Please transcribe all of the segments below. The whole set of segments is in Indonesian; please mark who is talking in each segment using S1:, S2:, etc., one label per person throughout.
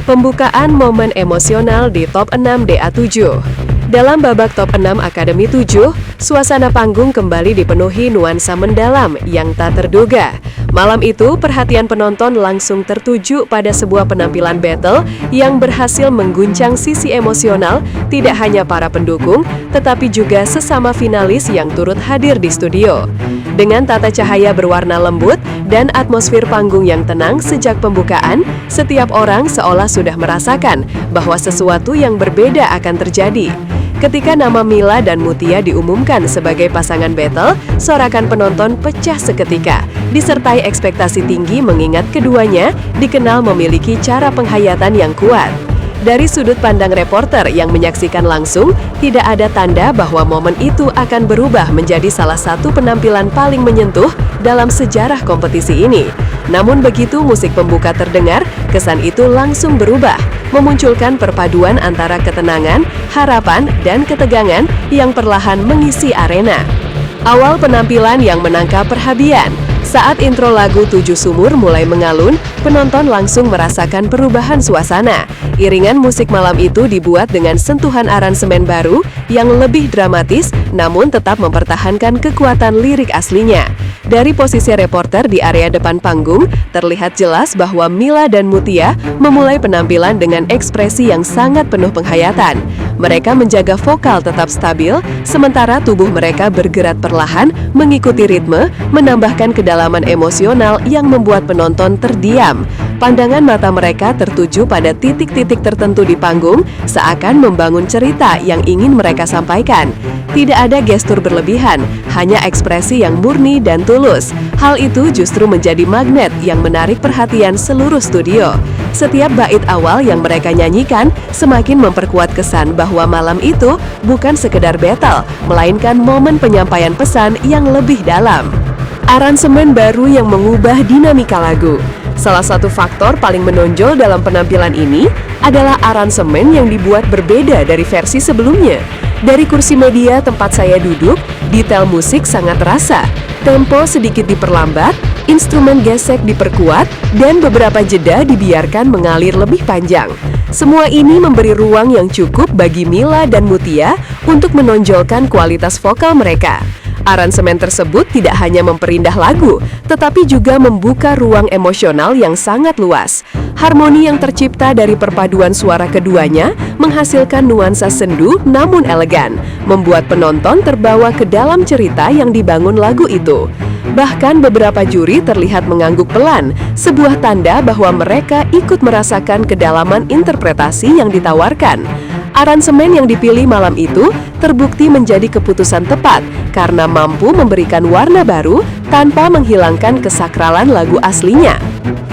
S1: Pembukaan momen emosional di Top 6 DA7. Dalam babak Top 6 Akademi 7, suasana panggung kembali dipenuhi nuansa mendalam yang tak terduga. Malam itu, perhatian penonton langsung tertuju pada sebuah penampilan battle yang berhasil mengguncang sisi emosional tidak hanya para pendukung, tetapi juga sesama finalis yang turut hadir di studio. Dengan tata cahaya berwarna lembut dan atmosfer panggung yang tenang sejak pembukaan, setiap orang seolah sudah merasakan bahwa sesuatu yang berbeda akan terjadi. Ketika nama Mila dan Mutia diumumkan sebagai pasangan battle, sorakan penonton pecah seketika, disertai ekspektasi tinggi mengingat keduanya dikenal memiliki cara penghayatan yang kuat. Dari sudut pandang reporter yang menyaksikan langsung, tidak ada tanda bahwa momen itu akan berubah menjadi salah satu penampilan paling menyentuh dalam sejarah kompetisi ini. Namun begitu musik pembuka terdengar, kesan itu langsung berubah, memunculkan perpaduan antara ketenangan, harapan, dan ketegangan yang perlahan mengisi arena. Awal penampilan yang menangkap perhatian. Saat intro lagu Tujuh Sumur mulai mengalun, penonton langsung merasakan perubahan suasana. Iringan musik malam itu dibuat dengan sentuhan aransemen baru yang lebih dramatis, namun tetap mempertahankan kekuatan lirik aslinya. Dari posisi reporter di area depan panggung, terlihat jelas bahwa Mila dan Mutia memulai penampilan dengan ekspresi yang sangat penuh penghayatan. Mereka menjaga vokal tetap stabil, sementara tubuh mereka bergerak perlahan mengikuti ritme, menambahkan kedalaman emosional yang membuat penonton terdiam. Pandangan mata mereka tertuju pada titik-titik tertentu di panggung, seakan membangun cerita yang ingin mereka sampaikan. Tidak ada gestur berlebihan, hanya ekspresi yang murni dan tulus. Hal itu justru menjadi magnet yang menarik perhatian seluruh studio. Setiap bait awal yang mereka nyanyikan semakin memperkuat kesan bahwa malam itu bukan sekedar battle, melainkan momen penyampaian pesan yang lebih dalam. Aransemen baru yang mengubah dinamika lagu. Salah satu faktor paling menonjol dalam penampilan ini adalah aransemen yang dibuat berbeda dari versi sebelumnya. Dari kursi media tempat saya duduk, detail musik sangat terasa. Tempo sedikit diperlambat, instrumen gesek diperkuat, dan beberapa jeda dibiarkan mengalir lebih panjang. Semua ini memberi ruang yang cukup bagi Mila dan Mutia untuk menonjolkan kualitas vokal mereka. Aransemen tersebut tidak hanya memperindah lagu, tetapi juga membuka ruang emosional yang sangat luas. Harmoni yang tercipta dari perpaduan suara keduanya menghasilkan nuansa sendu namun elegan, membuat penonton terbawa ke dalam cerita yang dibangun lagu itu. Bahkan beberapa juri terlihat mengangguk pelan, sebuah tanda bahwa mereka ikut merasakan kedalaman interpretasi yang ditawarkan. Aransemen yang dipilih malam itu terbukti menjadi keputusan tepat karena mampu memberikan warna baru tanpa menghilangkan kesakralan lagu aslinya.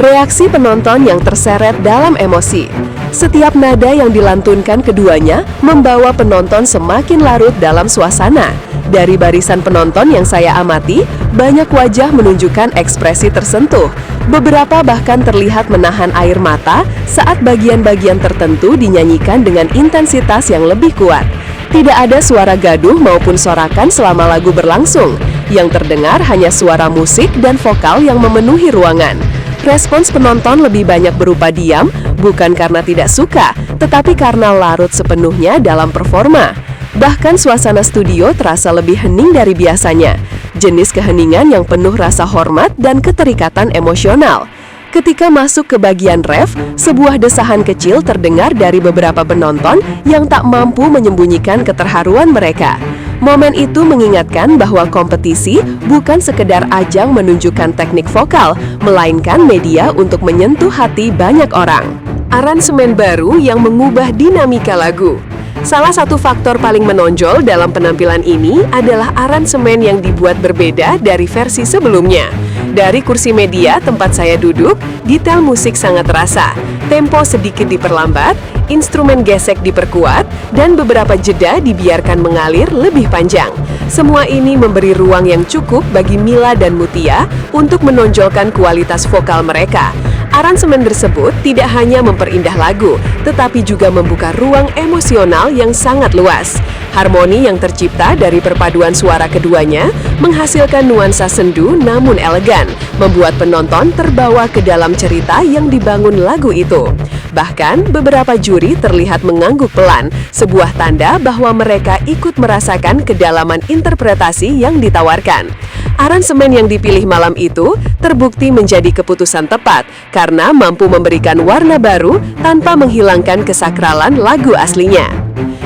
S1: Reaksi penonton yang terseret dalam emosi. Setiap nada yang dilantunkan keduanya membawa penonton semakin larut dalam suasana. Dari barisan penonton yang saya amati, banyak wajah menunjukkan ekspresi tersentuh. Beberapa bahkan terlihat menahan air mata saat bagian-bagian tertentu dinyanyikan dengan intensitas yang lebih kuat. Tidak ada suara gaduh maupun sorakan selama lagu berlangsung. Yang terdengar hanya suara musik dan vokal yang memenuhi ruangan. Respons penonton lebih banyak berupa diam, bukan karena tidak suka, tetapi karena larut sepenuhnya dalam performa. Bahkan suasana studio terasa lebih hening dari biasanya. Jenis keheningan yang penuh rasa hormat dan keterikatan emosional. Ketika masuk ke bagian ref, sebuah desahan kecil terdengar dari beberapa penonton yang tak mampu menyembunyikan keterharuan mereka. Momen itu mengingatkan bahwa kompetisi bukan sekedar ajang menunjukkan teknik vokal, melainkan media untuk menyentuh hati banyak orang. Aransemen baru yang mengubah dinamika lagu. Salah satu faktor paling menonjol dalam penampilan ini adalah aransemen yang dibuat berbeda dari versi sebelumnya. Dari kursi media tempat saya duduk, detail musik sangat terasa. Tempo sedikit diperlambat, instrumen gesek diperkuat, dan beberapa jeda dibiarkan mengalir lebih panjang. Semua ini memberi ruang yang cukup bagi Mila dan Mutia untuk menonjolkan kualitas vokal mereka. Aransemen tersebut tidak hanya memperindah lagu, tetapi juga membuka ruang emosional yang sangat luas. Harmoni yang tercipta dari perpaduan suara keduanya menghasilkan nuansa sendu namun elegan, membuat penonton terbawa ke dalam cerita yang dibangun lagu itu. Bahkan, beberapa juri terlihat mengangguk pelan, sebuah tanda bahwa mereka ikut merasakan kedalaman interpretasi yang ditawarkan. Aransemen yang dipilih malam itu terbukti menjadi keputusan tepat karena mampu memberikan warna baru tanpa menghilangkan kesakralan lagu aslinya.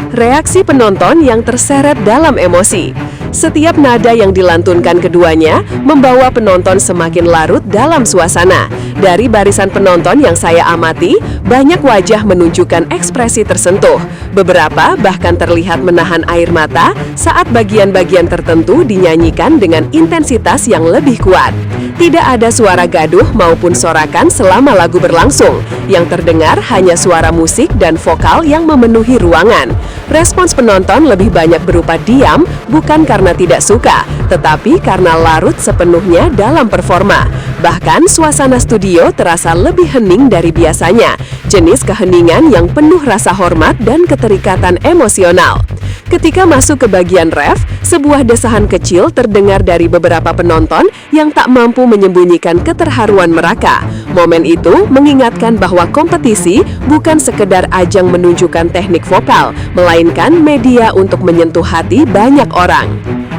S1: Reaksi penonton yang terseret dalam emosi. Setiap nada yang dilantunkan keduanya membawa penonton semakin larut dalam suasana. Dari barisan penonton yang saya amati, banyak wajah menunjukkan ekspresi tersentuh. Beberapa bahkan terlihat menahan air mata saat bagian-bagian tertentu dinyanyikan dengan intensitas yang lebih kuat. Tidak ada suara gaduh maupun sorakan selama lagu berlangsung. Yang terdengar hanya suara musik dan vokal yang memenuhi ruangan. Respons penonton lebih banyak berupa diam, bukan karena tidak suka, tetapi karena larut sepenuhnya dalam performa. Bahkan suasana studio terasa lebih hening dari biasanya, jenis keheningan yang penuh rasa hormat dan keterikatan emosional. Ketika masuk ke bagian ref, sebuah desahan kecil terdengar dari beberapa penonton yang tak mampu menyembunyikan keterharuan mereka. Momen itu mengingatkan bahwa kompetisi bukan sekedar ajang menunjukkan teknik vokal, melainkan media untuk menyentuh hati banyak orang.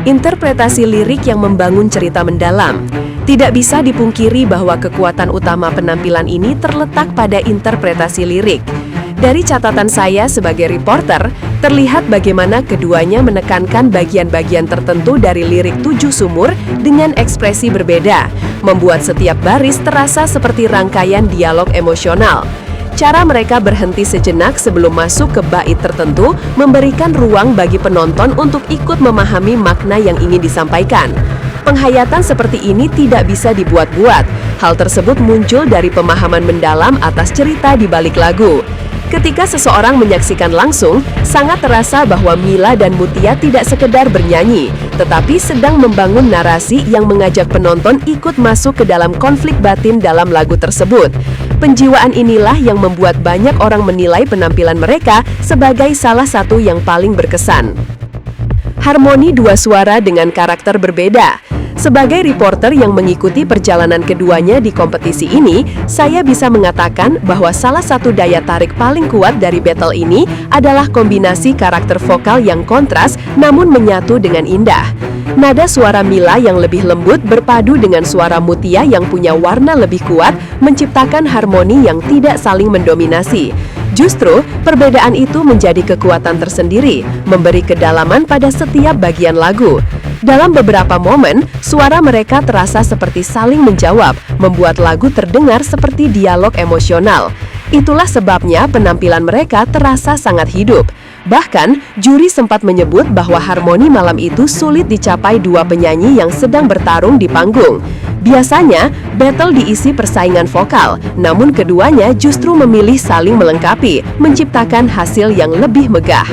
S1: Interpretasi lirik yang membangun cerita mendalam. Tidak bisa dipungkiri bahwa kekuatan utama penampilan ini terletak pada interpretasi lirik. Dari catatan saya sebagai reporter, terlihat bagaimana keduanya menekankan bagian-bagian tertentu dari lirik Tujuh Sumur dengan ekspresi berbeda, membuat setiap baris terasa seperti rangkaian dialog emosional. Cara mereka berhenti sejenak sebelum masuk ke bait tertentu memberikan ruang bagi penonton untuk ikut memahami makna yang ingin disampaikan. Penghayatan seperti ini tidak bisa dibuat-buat. Hal tersebut muncul dari pemahaman mendalam atas cerita di balik lagu. Ketika seseorang menyaksikan langsung, sangat terasa bahwa Mila dan Mutia tidak sekedar bernyanyi, tetapi sedang membangun narasi yang mengajak penonton ikut masuk ke dalam konflik batin dalam lagu tersebut. Penjiwaan inilah yang membuat banyak orang menilai penampilan mereka sebagai salah satu yang paling berkesan. Harmoni dua suara dengan karakter berbeda. Sebagai reporter yang mengikuti perjalanan keduanya di kompetisi ini, saya bisa mengatakan bahwa salah satu daya tarik paling kuat dari battle ini adalah kombinasi karakter vokal yang kontras namun menyatu dengan indah. Nada suara Mila yang lebih lembut berpadu dengan suara Mutia yang punya warna lebih kuat, menciptakan harmoni yang tidak saling mendominasi. Justru, perbedaan itu menjadi kekuatan tersendiri, memberi kedalaman pada setiap bagian lagu. Dalam beberapa momen, suara mereka terasa seperti saling menjawab, membuat lagu terdengar seperti dialog emosional. Itulah sebabnya penampilan mereka terasa sangat hidup. Bahkan, juri sempat menyebut bahwa harmoni malam itu sulit dicapai dua penyanyi yang sedang bertarung di panggung. Biasanya, battle diisi persaingan vokal, namun keduanya justru memilih saling melengkapi, menciptakan hasil yang lebih megah.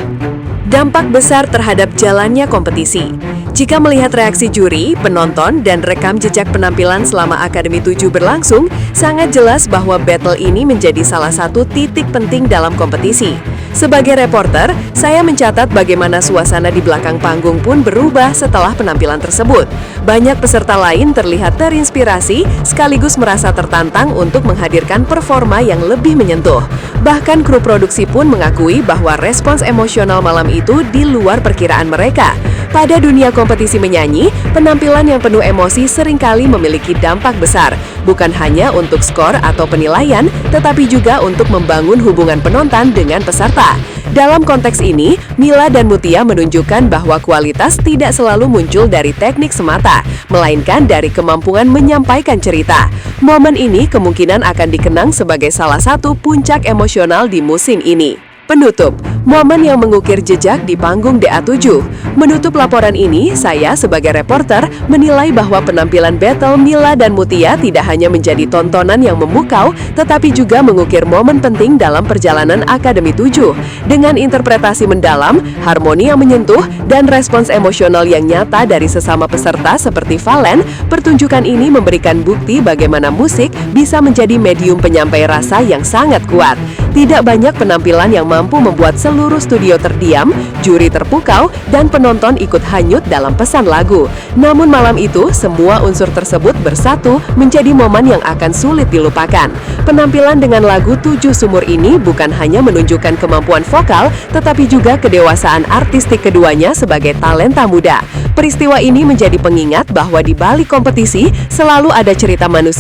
S1: Dampak besar terhadap jalannya kompetisi. Jika melihat reaksi juri, penonton, dan rekam jejak penampilan selama Akademi 7 berlangsung, sangat jelas bahwa battle ini menjadi salah satu titik penting dalam kompetisi. Sebagai reporter, saya mencatat bagaimana suasana di belakang panggung pun berubah setelah penampilan tersebut. Banyak peserta lain terlihat terinspirasi, sekaligus merasa tertantang untuk menghadirkan performa yang lebih menyentuh. Bahkan kru produksi pun mengakui bahwa respons emosional malam itu di luar perkiraan mereka. Pada dunia kompetisi menyanyi, penampilan yang penuh emosi seringkali memiliki dampak besar, bukan hanya untuk skor atau penilaian, tetapi juga untuk membangun hubungan penonton dengan peserta. Dalam konteks ini, Mila dan Mutia menunjukkan bahwa kualitas tidak selalu muncul dari teknik semata, melainkan dari kemampuan menyampaikan cerita. Momen ini kemungkinan akan dikenang sebagai salah satu puncak emosional di musim ini. Penutup, momen yang mengukir jejak di panggung DA7. Menutup laporan ini, saya sebagai reporter menilai bahwa penampilan battle Mila dan Mutia tidak hanya menjadi tontonan yang memukau, tetapi juga mengukir momen penting dalam perjalanan Akademi 7. Dengan interpretasi mendalam, harmoni yang menyentuh, dan respons emosional yang nyata dari sesama peserta seperti Valen, pertunjukan ini memberikan bukti bagaimana musik bisa menjadi medium penyampai rasa yang sangat kuat. Tidak banyak penampilan yang mampu membuat seluruh seluruh studio terdiam, juri terpukau, dan penonton ikut hanyut dalam pesan lagu. Namun malam itu, semua unsur tersebut bersatu menjadi momen yang akan sulit dilupakan. Penampilan dengan lagu Tujuh Sumur ini bukan hanya menunjukkan kemampuan vokal, tetapi juga kedewasaan artistik keduanya sebagai talenta muda. Peristiwa ini menjadi pengingat bahwa di balik kompetisi selalu ada cerita manusia